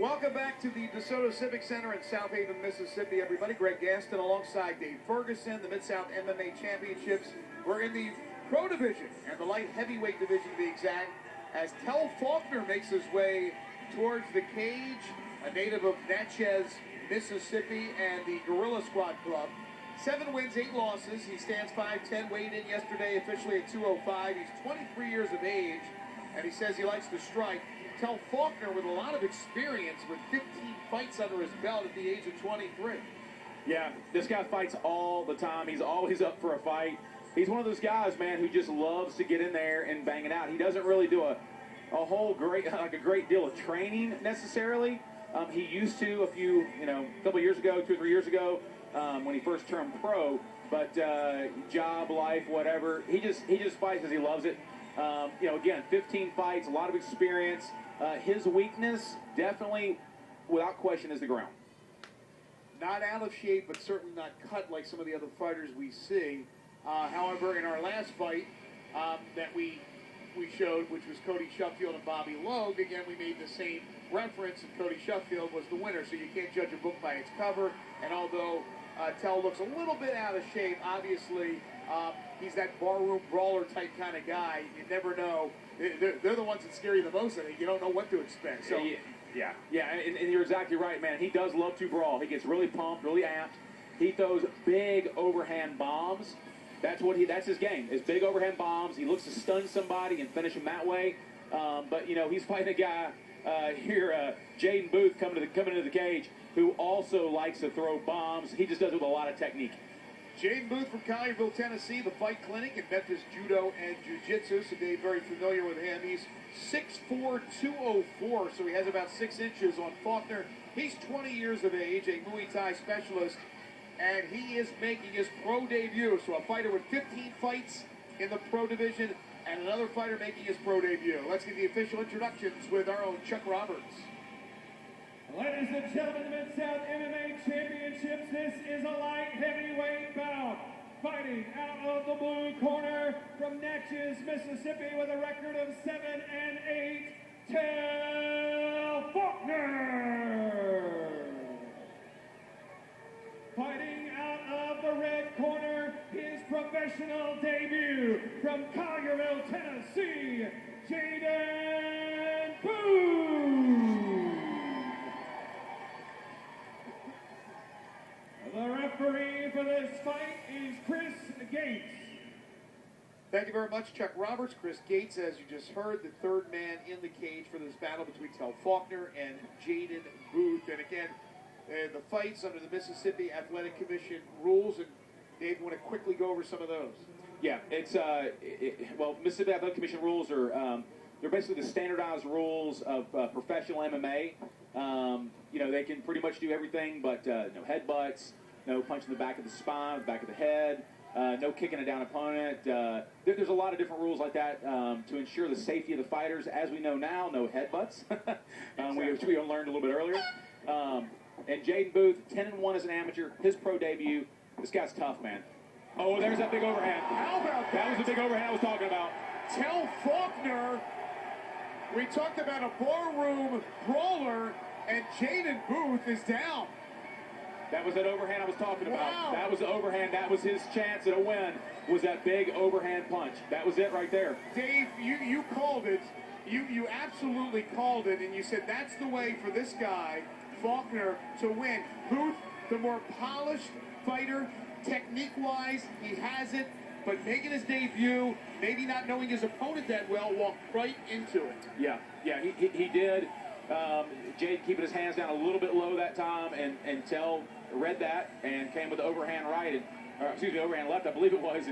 Welcome back to the DeSoto Civic Center in South Haven, Mississippi, everybody. Greg Gaston alongside Dave Ferguson, the Mid-South MMA Championships. We're in the Pro Division, and the light heavyweight division to be exact, as Faulkner makes his way towards the cage, a native of Natchez, Mississippi, and the Gorilla Squad Club. 7 wins, 8 losses. He stands 5'10", weighed in yesterday officially at 205. He's 23 years of age, and he says he likes to strike. Faulkner with a lot of experience with 15 fights under his belt at the age of 23. Yeah, this guy fights all the time. He's always up for a fight. He's one of those guys, man, who just loves to get in there and bang it out. He doesn't really do a great deal of training necessarily. He used to a couple years ago, 2 or 3 years ago, when he first turned pro. But job, life, whatever, he just fights because he loves it. Again, 15 fights, a lot of experience. His weakness, definitely, without question, is the ground. Not out of shape, but certainly not cut like some of the other fighters we see. However, in our last fight that we showed, which was Cody Shuffield and Bobby Logue, again, we made the same reference, and Cody Shuffield was the winner, so you can't judge a book by its cover. And although Tell looks a little bit out of shape, obviously, he's that barroom brawler type kind of guy. You never know. They're the ones that scare you the most. I think you don't know what to expect. So yeah, and you're exactly right, man. He does love to brawl. He gets really pumped, really amped. He throws big overhand bombs. That's his game. Is big overhand bombs. He looks to stun somebody and finish him that way. But he's fighting a guy here, Jaden Booth, coming into the cage, who also likes to throw bombs. He just does it with a lot of technique. Jaden Booth from Collierville, Tennessee, the Fight Clinic in Memphis Judo and Jiu-Jitsu. So Dave, very familiar with him. He's 6'4", 204, so he has about 6 inches on Faulkner. He's 20 years of age, a Muay Thai specialist, and he is making his pro debut. So a fighter with 15 fights in the pro division and another fighter making his pro debut. Let's get the official introductions with our own Chuck Roberts. Ladies and gentlemen, the Mid-South MMA Championships, this is a light heavyweight bout. Fighting out of the blue corner from Natchez, Mississippi, with a record of 7-8, Faulkner. Fighting out of the red corner, his professional debut from Collierville, Tennessee, Jaden Booth. The referee for this fight is Chris Gates. Thank you very much, Chuck Roberts. Chris Gates, as you just heard, the third man in the cage for this battle between Faulkner and Jaden Booth. And again, the fights under the Mississippi Athletic Commission rules. And Dave, you want to quickly go over some of those? Yeah, it's Mississippi Athletic Commission rules are they're basically the standardized rules of professional MMA. They can pretty much do everything, but no headbutts, no punch in the back of the spine, the back of the head, no kicking a down opponent. There's a lot of different rules like that to ensure the safety of the fighters. As we know now, no headbutts, which we learned a little bit earlier. And Jaden Booth, 10-1 as an amateur, his pro debut. This guy's tough, man. Oh, there's that big overhand. How about that? That was the big overhand I was talking about. Faulkner, we talked about a barroom brawler, and Jaden Booth is down. That was that overhand I was talking about. Wow. That was the overhand. That was his chance at a win, was that big overhand punch. That was it right there. Dave, you called it. You absolutely called it, and you said that's the way for this guy, Faulkner, to win. Booth, the more polished fighter, technique-wise, he has it, but making his debut, maybe not knowing his opponent that well, walked right into it. Yeah, he did. Jade keeping his hands down a little bit low that time, and Tell read that and came with the overhand right, overhand left, I believe it was.